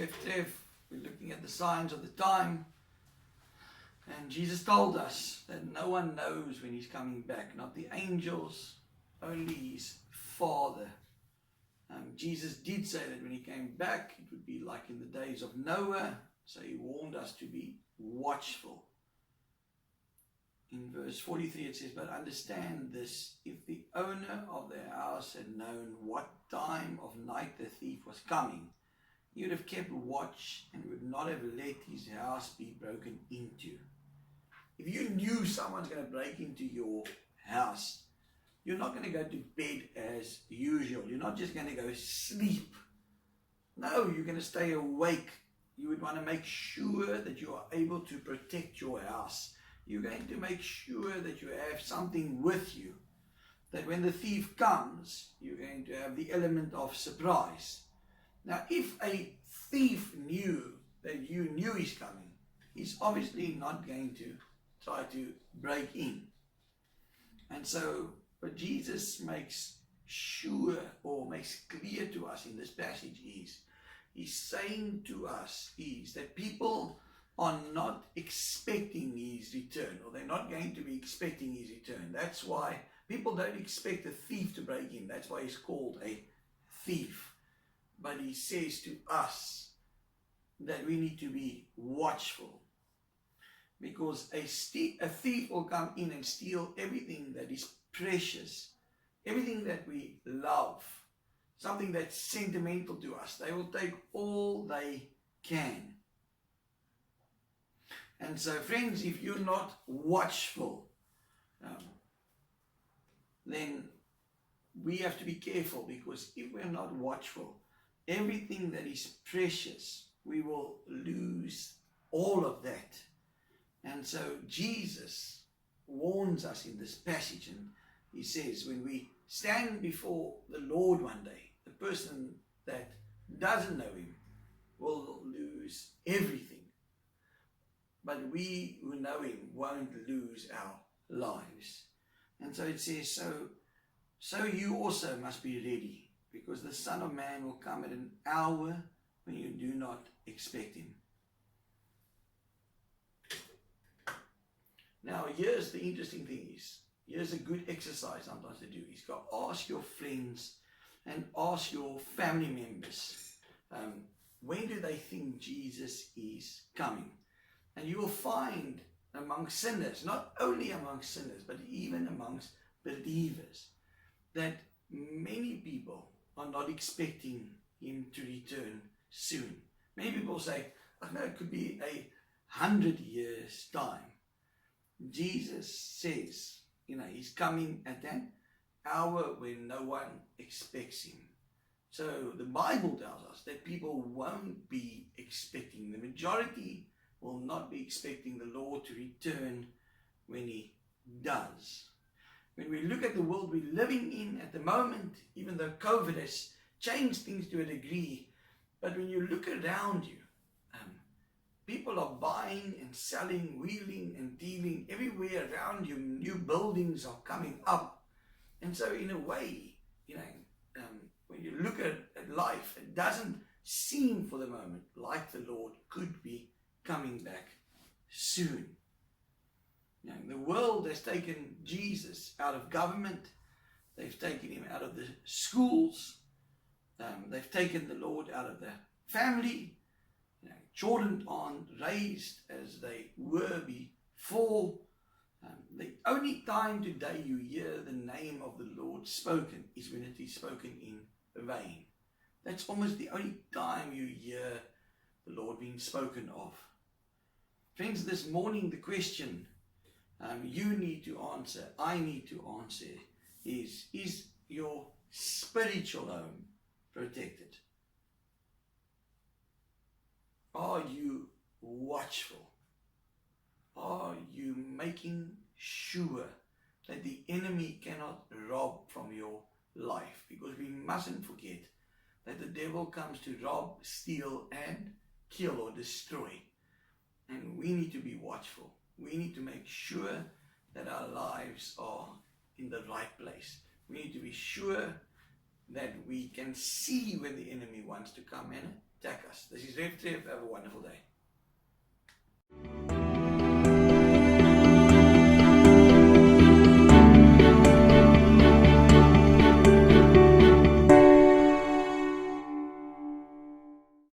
Trev. We're looking at the signs of the time. And Jesus told us that no one knows when he's coming back, not the angels, only his Father. Jesus did say that when he came back, it would be like in the days of Noah. So he warned us to be watchful. In verse 43 it says, "But understand this, if the owner of the house had known what time of night the thief was coming, he would have kept watch and would not have let his house be broken into." If you knew someone's going to break into your house, you're not going to go to bed as usual. You're not just going to go sleep. No, you're going to stay awake. You would want to make sure that you are able to protect your house. You're going to make sure that you have something with you, that when the thief comes, you're going to have the element of surprise. Now, if a thief knew that you knew he's coming, he's obviously not going to try to break in. And so, what Jesus makes sure or makes clear to us in this passage is, he's saying to us is that people are not expecting his return, or they're not going to be expecting his return. That's why people don't expect a thief to break in. That's why he's called a thief. But he says to us that we need to be watchful, because a thief will come in and steal everything that is precious, everything that we love, something that's sentimental to us. They will take all they can. And so, friends, if you're not watchful, then we have to be careful, because if we're not watchful, everything that is precious, we will lose all of that. And so Jesus warns us in this passage, and he says, when we stand before the Lord one day, the person that doesn't know him will lose everything. But we who know him won't lose our lives. And so it says, so you also must be ready, because the Son of Man will come at an hour when you do not expect him. Now, here's the interesting thing is, here's a good exercise sometimes to do, is go ask your friends and ask your family members, when do they think Jesus is coming? And you will find among sinners, not only among sinners, but even amongst believers, that many people are not expecting him to return soon. Many people say, I know it could be 100 years' time. Jesus says, he's coming at an hour when no one expects him. So the Bible tells us that people won't be expecting, the majority will not be expecting the Lord to return when he does. When we look at the world we're living in at the moment, even though COVID has changed things to a degree, but when you look around you, people are buying and selling, wheeling and dealing everywhere around you. New buildings are coming up. And so in a way, when you look at life, it doesn't seem for the moment like the Lord could be coming back soon. The world has taken Jesus out of government. They've taken him out of the schools. They've taken the Lord out of the family. Children aren't raised as they were before. The only time today you hear the name of the Lord spoken is when it is spoken in vain. That's almost the only time you hear the Lord being spoken of. Friends, this morning the question you need to answer, I need to answer, is your spiritual home protected? Are you watchful? Are you making sure that the enemy cannot rob from your life? Because we mustn't forget that the devil comes to rob, steal, and kill or destroy. And we need to be watchful. We need to make sure that our lives are in the right place. We need to be sure that we can see when the enemy wants to come in Attack us. This is Rev Trev. Have a wonderful day.